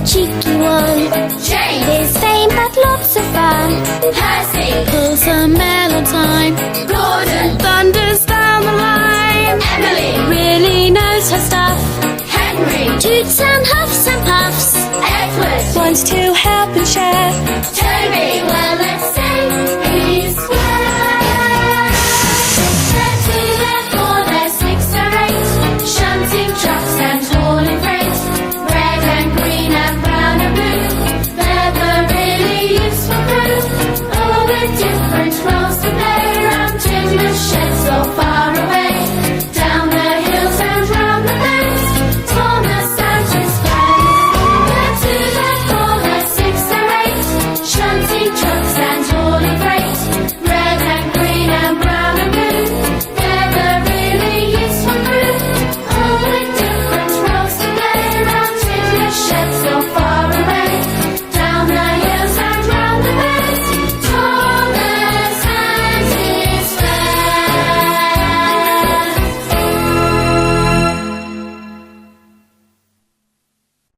cheeky one. Jane, The same but lots of fun. Percy, Pulls a mellow time. Gordon, Thunders down the line. Emily, Really knows her stuff. Henry, Toots and huffs and puffs. Edward, Wants to help and share. Toby,